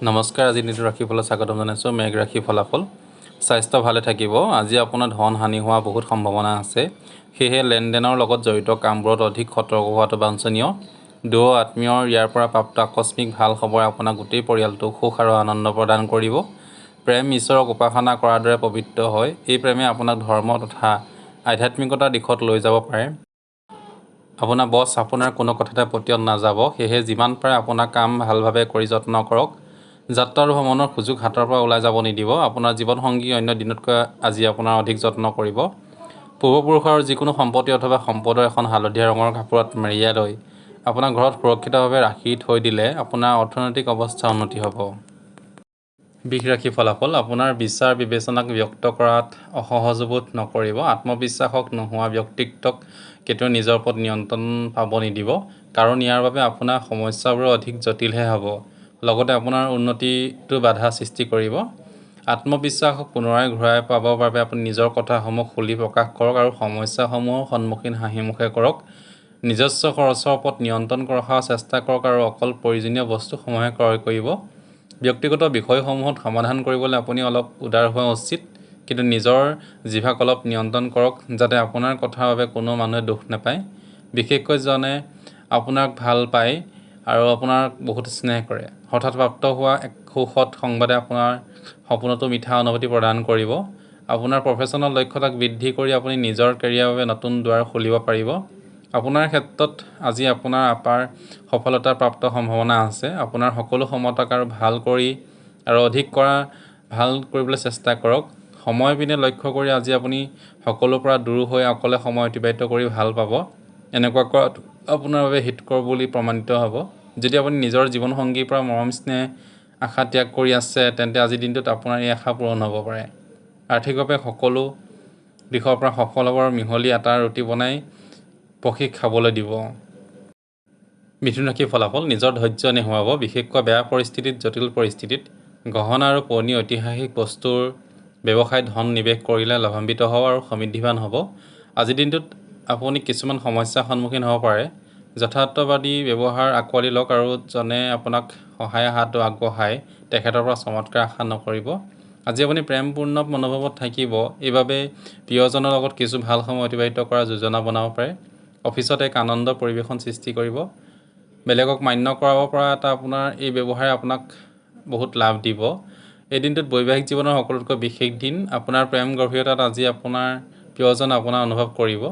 নমস্কাৰ, আজি দিনটো ৰাশিফলত স্বাগতম জনাইছোঁ। মেঘ ৰাশি ফলাফল। স্বাস্থ্য ভালে থাকিব। আজি আপোনাৰ ধন হানি হোৱা বহুত সম্ভাৱনা আছে। সেয়েহে লেনদেনৰ লগত জড়িত কামবোৰত অধিক সতৰ্ক হোৱাটো বাঞ্ছনীয়। দূৰ আত্মীয়ৰ ইয়াৰ পৰা প্ৰাপ্ত আকস্মিক ভাল খবৰে আপোনাক গোটেই পৰিয়ালটোক সুখ আৰু আনন্দ প্ৰদান কৰিব। প্ৰেম ঈশ্বৰক উপাসনা কৰাৰ দৰে পবিত্ৰ হয়। এই প্ৰেমে আপোনাক ধৰ্ম তথা আধ্যাত্মিকতাৰ দিশত লৈ যাব পাৰে। আপোনাৰ বছ আপোনাৰ কোনো কথাতে পতিয়ন নাযাব। সেয়েহে যিমান পাৰে আপোনাৰ কাম ভালভাৱে কৰি যত্ন কৰক। যাত্ৰা আৰু ভ্ৰমণৰ সুযোগ হাতৰ পৰা ওলাই যাব নিদিব। আপোনাৰ জীৱনসংগী অন্য দিনতকৈ আজি আপোনাৰ অধিক যত্ন কৰিব। পূৰ্বপুৰুষৰ যিকোনো সম্পত্তি অথবা সম্পদৰ এখন হালধীয়া ৰঙৰ কাপোৰত মেৰিয়াই লৈ আপোনাৰ ঘৰত সুৰক্ষিতভাৱে ৰাখি থৈ দিলে আপোনাৰ অৰ্থনৈতিক অৱস্থা উন্নতি হ'ব। বৃষ ৰাশি ফলাফল। আপোনাৰ বিচাৰ বিবেচনাক ব্যক্ত কৰাত অসহযোগ নকৰিব। আত্মবিশ্বাসক নোহোৱা ব্যক্তিত্বক কেতিয়াও নিজৰ ওপৰত নিয়ন্ত্ৰণ পাব নিদিব, কাৰণ ইয়াৰ বাবে আপোনাৰ সমস্যাবোৰ অধিক জটিলহে হ'ব। লগতে আপোনাৰ উন্নতিটো বাধা সৃষ্টি কৰিব। আত্মবিশ্বাসক পুনৰাই ঘূৰাই পাবৰ বাবে আপুনি নিজৰ কথাসমূহ খুলি প্ৰকাশ কৰক আৰু সমস্যাসমূহৰ সন্মুখীন হাঁহিমুখে কৰক। নিজস্ব খৰচৰ ওপৰত নিয়ন্ত্ৰণ ৰখাৰ চেষ্টা কৰক আৰু অকল প্ৰয়োজনীয় বস্তুসমূহে ক্ৰয় কৰিব। ব্যক্তিগত বিষয়সমূহত সমাধান কৰিবলৈ আপুনি অলপ উদাৰ হোৱা উচিত, কিন্তু নিজৰ জিভাক অলপ নিয়ন্ত্ৰণ কৰক যাতে আপোনাৰ কথাৰ বাবে কোনো মানুহে দুখ নাপায়। বিশেষকৈ জনে আপোনাক ভাল পায় আৰু আপোনাক বহুত স্নেহ কৰে। হঠাৎ প্ৰাপ্ত হোৱা এক সুখদ সংবাদে আপোনাৰ সপোনতো মিঠা অনুভূতি প্ৰদান কৰিব। আপোনাৰ প্ৰফেশ্যনেল দক্ষতাক বৃদ্ধি কৰি আপুনি নিজৰ কেৰিয়াৰৰ বাবে নতুন দুৱাৰ খুলিব পাৰিব। আপোনাৰ ক্ষেত্ৰত আজি আপোনাৰ আপাৰ সফলতাৰ প্ৰাপ্ত সম্ভাৱনা আছে। আপোনাৰ সকলো সমতাক আৰু অধিক ভাল কৰিবলৈ চেষ্টা কৰক। সময় পিনে লক্ষ্য কৰি আজি আপুনি সকলোৰ পৰা দূৰ হৈ অকলে সময় অতিবাহিত কৰি ভাল পাব। এনেকুৱা কৰাটো আপোনাৰ বাবে হিতকৰ বুলি প্ৰমাণিত হ'ব। যদি আপুনি নিজৰ জীৱনসংগীৰ পৰা মৰম স্নেহ আশা ত্যাগ কৰি আছে, তেন্তে আজিৰ দিনটোত আপোনাৰ এই আশা পূৰণ হ'ব পাৰে। আৰ্থিকভাৱে সকলো দিশৰ পৰা সফল হ'ব আৰু মিহলি আটাৰ ৰুটি বনাই পক্ষীক খাবলৈ দিব। মিথুন ৰাশি ফলাফল। নিজৰ ধৈৰ্য নেহেৰুৱাব। বিশেষকৈ বেয়া পৰিস্থিতিত, জটিল পৰিস্থিতিত গহনা আৰু পুৰণি ঐতিহাসিক বস্তুৰ ব্যৱসায়ত ধন নিৱেশ কৰিলে লাভান্বিত হ'ব আৰু সমৃদ্ধিৱান হ'ব। আজিৰ দিনটোত আপুনি কিছুমান সমস্যাৰ সন্মুখীন হ'ব পাৰে। যথাৰ্থবাদী ব্যৱহাৰ আঁকোৱালি লওক আৰু জনে আপোনাক সহায়ৰ হাতটো আগবঢ়ায় তেখেতৰ পৰা চমৎকাৰ আশা নকৰিব। আজি আপুনি প্ৰেমপূৰ্ণ মনোভাৱত থাকিব। এইবাবে প্ৰিয়জনৰ লগত কিছু ভাল সময় অতিবাহিত কৰাৰ যোজনা বনাব পাৰে। অফিচত এক আনন্দৰ পৰিৱেশন সৃষ্টি কৰিব। বেলেগক মান্য কৰাব পৰা আপোনাৰ এই ব্যৱহাৰে আপোনাক বহুত লাভ দিব। এই দিনটোত বৈবাহিক জীৱনৰ সকলোতকৈ বিশেষ দিন। আপোনাৰ প্ৰেম গভীৰতাত আজি আপোনাৰ প্ৰিয়জন আপোনাৰ অনুভৱ কৰিব।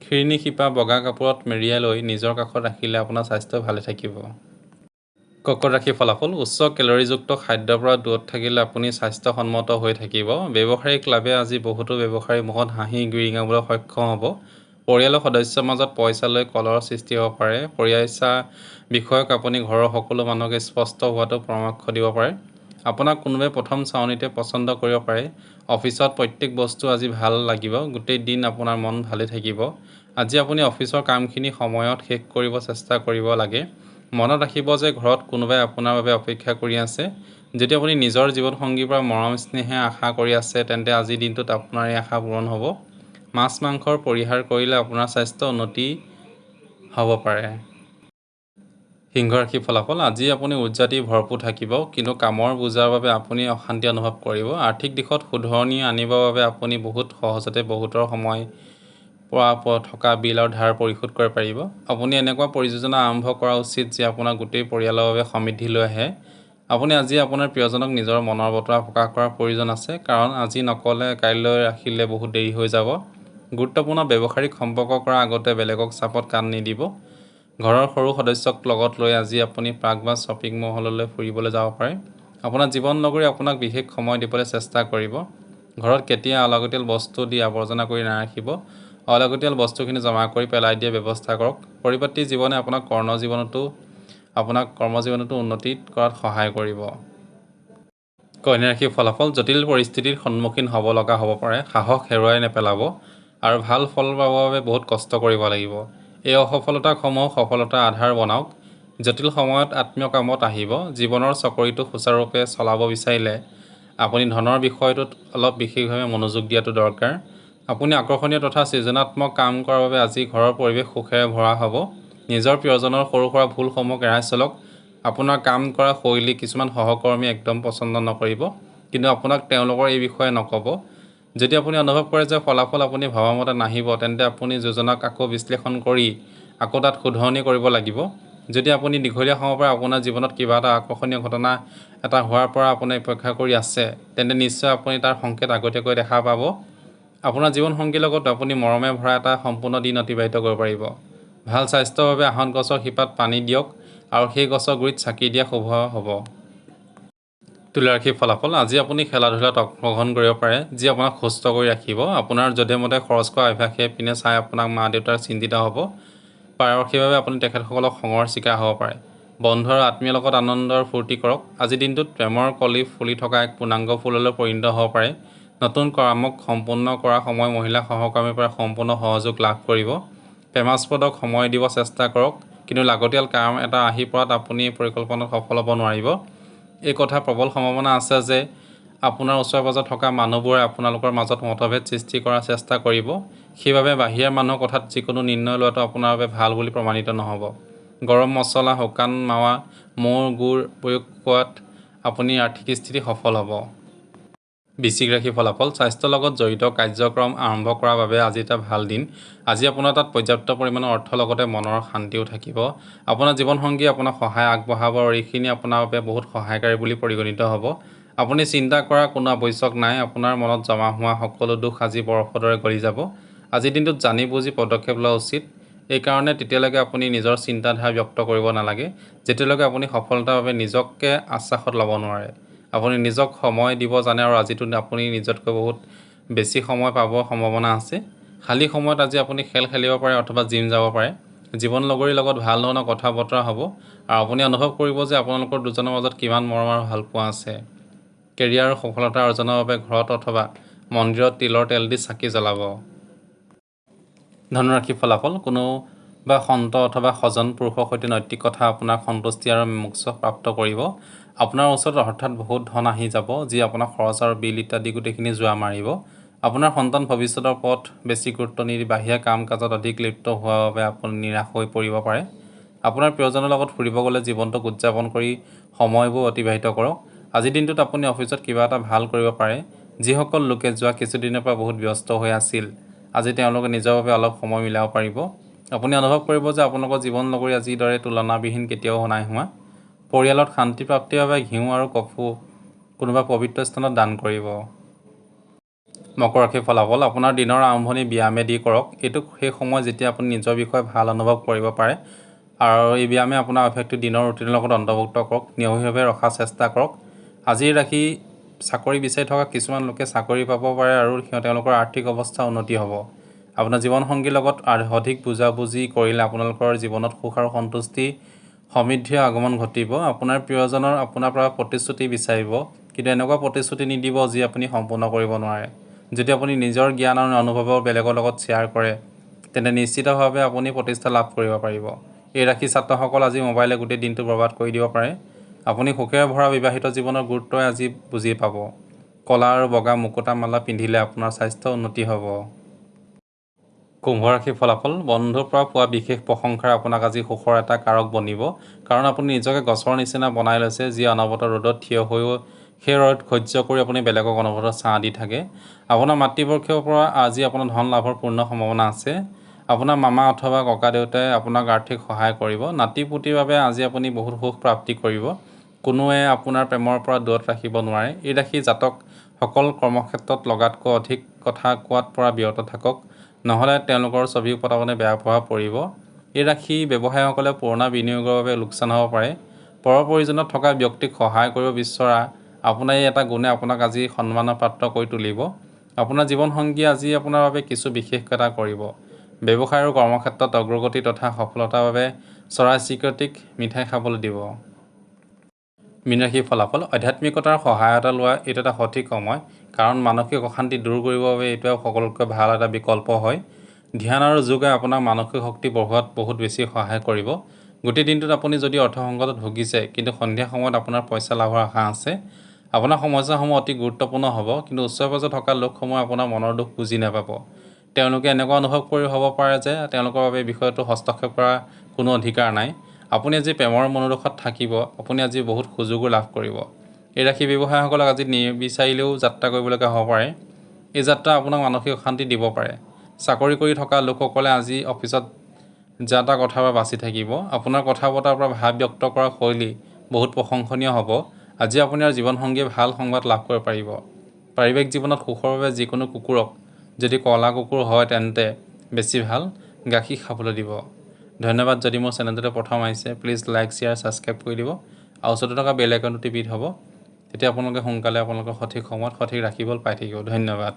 শিৰণি শিপা বগা কাপোৰত মেৰিয়াই লৈ নিজৰ কাষত ৰাখিলে আপোনাৰ স্বাস্থ্য ভালে থাকিব। কৰ্কট ৰাশি ফলাফল। উচ্চ কেলৰিযুক্ত খাদ্যৰ পৰা দূৰত থাকিলে আপুনি স্বাস্থ্যসন্মত হৈ থাকিব। ব্যৱসায়িক লাভে আজি বহুতো ব্যৱসায়ীৰ মুখত হাঁহি বিৰিঙাবলৈ সক্ষম হ'ব। পৰিয়ালৰ সদস্যৰ মাজত পইচা লৈ কলহৰ সৃষ্টি হ'ব পাৰে। পৰিয়াইছা বিষয়ক আপুনি ঘৰৰ সকলো মানুহকে স্পষ্ট হোৱাটো পৰামৰ্শ দিব পাৰে। আপোনাক কোনোবাই প্ৰথম চাৱনিতে পচন্দ কৰিব পাৰে। অফিচত প্ৰত্যেক বস্তু আজি ভাল লাগিব। গোটেই দিন আপোনাৰ মন ভালে থাকিব। আজি আপুনি অফিচৰ কামখিনি সময়ত শেষ কৰিব চেষ্টা কৰিব লাগে। মনত ৰাখিব যে ঘৰত কোনোবাই আপোনাৰ বাবে অপেক্ষা কৰি আছে। যদি আপুনি নিজৰ জীৱনসংগীৰ পৰা মৰম স্নেহে আশা কৰি আছে, তেন্তে আজিৰ দিনটোত আপোনাৰ এই আশা পূৰণ হ'ব। মাছ মাংসৰ পৰিহাৰ কৰিলে আপোনাৰ স্বাস্থ্য উন্নতি হ'ব পাৰে। সিংহ ৰাশি ফলাফল। আজি আপুনি উৰ্জাটি ভৰপূৰ থাকিব, কিন্তু কামৰ বোজাৰ বাবে আপুনি অশান্তি অনুভৱ কৰিব। আৰ্থিক দিশত শুধৰণি আনিবৰ বাবে আপুনি বহুত সহজতে বহুতৰ সময় পৰা থকা বিল আৰু ধাৰ পৰিশোধ কৰিব পাৰিব। আপুনি এনেকুৱা পৰিযোজনা আৰম্ভ কৰা উচিত যি আপোনাৰ গোটেই পৰিয়ালৰ বাবে সমৃদ্ধি লৈ আহে। আপুনি আজি আপোনাৰ প্ৰিয়জনক নিজৰ মনৰ বতৰা প্ৰকাশ কৰাৰ প্ৰয়োজন আছে, কাৰণ আজি নক'লে কাইলৈ ৰাখিলে বহুত দেৰি হৈ যাব। গুৰুত্বপূৰ্ণ ব্যৱসায়িক সম্পৰ্ক কৰাৰ আগতে বেলেগক চাপত কাণ নিদিব। ঘৰৰ সৰু সদস্যক লগত লৈ আজি আপুনি পাৰ্ক বা শ্বপিং মললৈ ফুৰিবলৈ যাব পাৰে। আপোনাৰ জীৱন নগৰী আপোনাক বিশেষ সময় দিবলৈ চেষ্টা কৰিব। ঘৰত কেতিয়া অলাগতিয়াল বস্তু দি আৱৰ্জনা কৰি নাৰাখিব। অলাগতিয়াল বস্তুখিনি জমা কৰি পেলাই দিয়াৰ ব্যৱস্থা কৰক। পৰিপাটি জীৱনে আপোনাক কৰ্মজীৱনতো উন্নতি কৰাত সহায় কৰিব। কন্যা ৰাশিৰ ফলাফল। জটিল পৰিস্থিতিৰ সন্মুখীন হ'ব লগা হ'ব পাৰে। সাহস হেৰুৱাই নেপেলাব আৰু ভাল ফল পাবৰ বাবে বহুত কষ্ট কৰিব লাগিব। এই অসফলতাসমূহ সফলতাৰ আধাৰ বনাওক। জটিল সময়ত আত্মীয় কামত আহিব। জীৱনৰ চকৰিটো সুচাৰুৰূপে চলাব বিচাৰিলে আপুনি ধনৰ বিষয়টোত অলপ বিশেষভাৱে মনোযোগ দিয়াটো দৰকাৰ। আপুনি আকৰ্ষণীয় তথা সৃজনাত্মক কাম কৰাৰ বাবে আজি ঘৰৰ পৰিৱেশ সুখেৰে ভৰা হ'ব। নিজৰ প্ৰিয়জনৰ সৰু সুৰা ভুলসমূহক এৰাই চলক। আপোনাৰ কাম কৰা শৈলী কিছুমান সহকৰ্মী একদম পচন্দ নকৰিব, কিন্তু আপোনাক তেওঁলোকৰ এই বিষয়ে নক'ব। যদি আপুনি অনুভৱ কৰে যে ফলাফল আপুনি ভবামতে নাহিব, তেন্তে আপুনি যোজনাক আকৌ বিশ্লেষণ কৰি আকৌ তাত শুধৰণি কৰিব লাগিব। যদি আপুনি দীঘলীয়া সময়ৰ পৰা আপোনাৰ জীৱনত কিবা এটা আকৰ্ষণীয় ঘটনা এটা হোৱাৰ পৰা আপুনি অপেক্ষা কৰি আছে, তেন্তে নিশ্চয় আপুনি তাৰ সংকেত আগতীয়াকৈ দেখা পাব। আপোনাৰ জীৱনসংগীৰ লগত আপুনি মৰমে ভৰা এটা সম্পূৰ্ণ দিন অতিবাহিত কৰিব পাৰিব। ভাল স্বাস্থ্যৰ বাবে আহঁত গছৰ শিপাত পানী দিয়ক আৰু সেই গছৰ গুৰিত চাকি দিয়া শুভ হ'ব। তুলা ৰাশিৰ ফলাফল। আজি আপুনি খেলা ধূলাত অংশগ্ৰহণ কৰিব পাৰে, যি আপোনাক সুস্থ কৰি ৰাখিব। আপোনাৰ যধে মধে খৰচ কৰা অভ্যাসে পিনে চাই আপোনাক মা দেউতাৰ চিন্তিত হ'ব পাৰে আৰু সেইবাবে আপুনি তেখেতসকলক খঙৰ চিকাৰ হ'ব পাৰে। বন্ধু আৰু আত্মীয়ৰ লগত আনন্দৰ ফূৰ্তি কৰক। আজিৰ দিনটোত প্ৰেমৰ কলি ফুলি থকা এক পূৰ্ণাংগ ফুললৈ পৰিণত হ'ব পাৰে। নতুন কামক সম্পূৰ্ণ কৰাৰ সময় মহিলা সহকৰ্মীৰ পৰা সম্পূৰ্ণ সহযোগ লাভ কৰিব। প্ৰেমাস্পদক সময় দিব চেষ্টা কৰক, কিন্তু লাগতিয়াল কাম এটা আহি পৰাত আপুনি পৰিকল্পনাত সফল হ'ব নোৱাৰিব। এই কথা প্ৰবল সম্ভাৱনা আছে যে আপোনাৰ ওচৰে পাজৰে থকা মানুহবোৰে আপোনালোকৰ মাজত মতভেদ সৃষ্টি কৰাৰ চেষ্টা কৰিব। সেইবাবে বাহিৰৰ মানুহৰ কথাত যিকোনো নিৰ্ণয় লোৱাটো আপোনাৰ বাবে ভাল বুলি প্ৰমাণিত নহ'ব। গৰম মছলা, শুকান মাৱা, মৌৰ গুড় প্ৰয়োগ কৰাত আপুনি আৰ্থিক স্থিতি সফল হ'ব। বৃশ্চিক ৰাশিৰ ফলাফল। স্বাস্থ্যৰ লগত জড়িত কাৰ্যক্ৰম আৰম্ভ কৰাৰ বাবে আজি এটা ভাল দিন। আজি আপোনাৰ তাত পৰ্যাপ্ত পৰিমাণৰ অৰ্থৰ লগতে মনৰ শান্তিও থাকিব। আপোনাৰ জীৱনসংগীয়ে আপোনাক সহায় আগবঢ়াব আৰু এইখিনি আপোনাৰ বাবে বহুত সহায়কাৰী বুলি পৰিগণিত হ'ব। আপুনি চিন্তা কৰাৰ কোনো আৱশ্যক নাই। আপোনাৰ মনত জমা হোৱা সকলো দুখ আজি বৰফৰ দৰে গলি যাব। আজিৰ দিনটোত জানি বুজি পদক্ষেপ লোৱা উচিত। এইকাৰণে তেতিয়ালৈকে আপুনি নিজৰ চিন্তাধাৰা ব্যক্ত কৰিব নালাগে, যেতিয়ালৈকে আপুনি সফলতাৰ বাবে নিজকে আশ্বাসত ল'ব নোৱাৰে। আপুনি নিজক সময় দিব জানে আৰু আজিতো আপুনি নিজতকৈ বহুত বেছি সময় পাবৰ সম্ভাৱনা আছে। খালী সময়ত আজি আপুনি খেল খেলিব পাৰে অথবা জিম যাব পাৰে। জীৱন লগৰীৰ লগত ভাল ধৰণৰ কথা বতৰা হ'ব আৰু আপুনি অনুভৱ কৰিব যে আপোনালোকৰ দুজনৰ মাজত কিমান মৰম আৰু ভালপোৱা আছে। কেৰিয়াৰ আৰু সফলতা অৰ্জনৰ বাবে ঘৰত অথবা মন্দিৰত তিলৰ তেল দি চাকি জ্বলাব। ধনুৰাশিৰ ফলাফল। কোনোবা সন্ত অথবা সজন পুৰুষৰ সৈতে নৈতিক কথা আপোনাক সন্তুষ্টি আৰু মোক্ষ প্ৰাপ্ত কৰিব। আপোনাৰ ওচৰত হঠাৎ বহুত ধন আহি যাব, যি আপোনাক খৰচ আৰু বিল ইত্যাদি গোটেইখিনি যোৱা মাৰিব। আপোনাৰ সন্তান ভৱিষ্যতৰ ওপৰত বেছি গুৰুত্ব নিদি বাহিৰা কাম কাজত অধিক লিপ্ত হোৱাৰ বাবে আপুনি নিৰাশ হৈ পৰিব পাৰে। আপোনাৰ প্ৰিয়জনৰ লগত ফুৰিব গ'লে জীৱনটোক উদযাপন কৰি সময়বোৰ অতিবাহিত কৰক। আজিৰ দিনটোত আপুনি অফিচত কিবা এটা ভাল কৰিব পাৰে। যিসকল লোকে যোৱা কিছুদিনৰ পৰা বহুত ব্যস্ত হৈ আছিল, আজি তেওঁলোকে নিজৰ বাবে অলপ সময় মিলাব পাৰিব। আপুনি অনুভৱ কৰিব যে আপোনালোকৰ জীৱন লগৰী আজিৰ দৰে তুলনাবিহীন কেতিয়াও নাই হোৱা। পৰিয়ালত শান্তি প্ৰাপ্তিৰ বাবে ঘিউ আৰু কফু কোনোবা পবিত্ৰ স্থানত দান কৰিব। মকৰ ৰাশিৰ ফলাফল। আপোনাৰ দিনৰ আৰম্ভণি ব্যায়ামে দি কৰক। এইটো সেই সময় যেতিয়া আপুনি নিজৰ বিষয়ে ভাল অনুভৱ কৰিব পাৰে আৰু এই ব্যায়ামে আপোনাৰ অভ্যাসটো দিনৰ ৰুটিনৰ লগত অন্তৰ্ভুক্ত কৰক। নিয়মীয়াভাৱে ৰখাৰ চেষ্টা কৰক। আজিৰ ৰাশি চাকৰি বিচাৰি থকা কিছুমান লোকে চাকৰি পাব পাৰে আৰু তেওঁলোকৰ আৰ্থিক অৱস্থা উন্নতি হ'ব। আপোনাৰ জীৱনসংগীৰ লগত অধিক বুজাবুজি কৰিলে আপোনালোকৰ জীৱনত সুখ আৰু সন্তুষ্টি সমৃদ্ধিৰ আগমন ঘটিব। আপোনাৰ প্ৰিয়জনৰ আপোনাৰ পৰা প্ৰতিশ্ৰুতি বিচাৰিব, কিন্তু এনেকুৱা প্ৰতিশ্ৰুতি নিদিব যি আপুনি সম্পূৰ্ণ কৰিব নোৱাৰে। যদি আপুনি নিজৰ জ্ঞান আৰু অনুভৱৰ বেলেগৰ লগত শ্বেয়াৰ কৰে, তেন্তে নিশ্চিতভাৱে আপুনি প্ৰতিষ্ঠা লাভ কৰিব পাৰিব। এই ৰাশিৰ ছাত্ৰসকল আজি মোবাইলে গোটেই দিনটো বৰবাদ কৰি দিব পাৰে। আপুনি সুখেৰে ভৰা বিবাহিত জীৱনৰ গুৰুত্বই আজি বুজি পাব। ক'লা আৰু বগা মুকুতা মালা পিন্ধিলে আপোনাৰ স্বাস্থ্য উন্নতি হ'ব। কুম্ভ ৰাশিৰ ফলাফল। বন্ধুৰ পৰা পোৱা বিশেষ প্ৰশংসাৰে আপোনাক আজি সুখৰ এটা কাৰক বনিব, কাৰণ আপুনি নিজকে গছৰ নিচিনা বনাই লৈছে, যি অনবৰত ৰ'দত থিয় হৈও সেই ৰ'দ সহ্য কৰি আপুনি বেলেগক অনবৰত ছাঁ দি থাকে। আপোনাৰ মাতৃপক্ষৰ পৰা আজি আপোনাৰ ধন লাভৰ পূৰ্ণ সম্ভাৱনা আছে। আপোনাৰ মামা অথবা ককা দেউতাই আপোনাক আৰ্থিক সহায় কৰিব। নাতি পুতিৰ বাবে আজি আপুনি বহুত সুখ প্ৰাপ্তি কৰিব। কোনোৱে আপোনাৰ প্ৰেমৰ পৰা দূৰত ৰাখিব নোৱাৰে। এই ৰাশি জাতকসকল কৰ্মক্ষেত্ৰত লগাতকৈ অধিক কথা কোৱাত পৰা বিৰত থাকক, নহ'লে তেওঁলোকৰ ছবিৰ ওপৰত আপোনাৰ বেয়া প্ৰভাৱ পৰিব। এই ৰাশি ব্যৱসায়ীসকলে পুৰণা বিনিয়োগৰ বাবে লোকচান হ'ব পাৰে। পৰৰ প্ৰয়োজনত থকা ব্যক্তিক সহায় কৰিব বিচৰা আপোনাৰ এই এটা গুণে আপোনাক আজি সন্মানৰ পাত্ৰ কৰি তুলিব। আপোনাৰ জীৱনসংগীয়ে আজি আপোনাৰ বাবে কিছু বিশেষ এটা কৰিব। ব্যৱসায় আৰু কৰ্মক্ষেত্ৰত অগ্ৰগতি তথা সফলতাৰ বাবে চৰাই চিৰিকটিক মিঠাই খাবলৈ দিব। মীন ৰাশিৰ ফলাফল। আধ্যাত্মিকতাৰ সহায়তা লোৱা এইটো এটা সঠিক সময়, কাৰণ মানসিক অশান্তি দূৰ কৰিবৰ বাবে এইটোৱে সকলোতকৈ ভাল এটা বিকল্প হয়। ধ্যান আৰু যোগে আপোনাক মানসিক শক্তি বঢ়োৱাত বহুত বেছি সহায় কৰিব। গোটেই দিনটোত আপুনি যদি অৰ্থ সংকটত ভুগিছে, কিন্তু সন্ধিয়া সময়ত আপোনাৰ পইচা লাভৰ আশা আছে। আপোনাৰ সমস্যাসমূহ অতি গুৰুত্বপূৰ্ণ হ'ব, কিন্তু ওচৰে পাজৰে থকা লোকসমূহে আপোনাৰ মনৰ দুখ বুজি নাপাব। তেওঁলোকে এনেকুৱা অনুভৱ কৰি হ'ব পাৰে যে তেওঁলোকৰ বাবে বিষয়টো হস্তক্ষেপ কৰাৰ কোনো অধিকাৰ নাই। আপুনি আজি প্ৰেমৰ মনোৰসত থাকিব, আপুনি আজি বহুত সুযোগো লাভ কৰিব। এই ৰাশি ব্যৱসায়ীসকলক আজি নিবিচাৰিলেও যাত্ৰা কৰিবলগীয়া হ'ব পাৰে। এই যাত্ৰা আপোনাক মানসিক অশান্তি দিব পাৰে। চাকৰি কৰি থকা লোকসকলে আজি অফিচত যা তা কথাৰ পৰা বাচি থাকিব। আপোনাৰ কথা বতৰাৰ পৰা ভাৱ ব্যক্ত কৰা শৈলী বহুত প্ৰশংসনীয় হ'ব। আজি আপোনাৰ জীৱনসংগীয়ে ভাল সংবাদ লাভ কৰিব পাৰিব। পাৰিবাৰিক জীৱনত সুখৰ বাবে যিকোনো কুকুৰক, যদি কলা কুকুৰ হয় তেন্তে বেছি ভাল, গাখীৰ খাবলৈ দিব। ধন্যবাদ। যদি মোৰ চেনেলটোতে প্ৰথম আহিছে প্লিজ লাইক শ্বেয়াৰ ছাবস্ক্ৰাইব কৰি দিব আৰু ওচৰতে থকা বেল আইকনটো টিপি থ'ব। তেতিয়া আপোনালোকে সোনকালে আপোনালোকৰ সঠিক সময়ত সঠিক ৰাশিফল পাই থাকিব। ধন্যবাদ।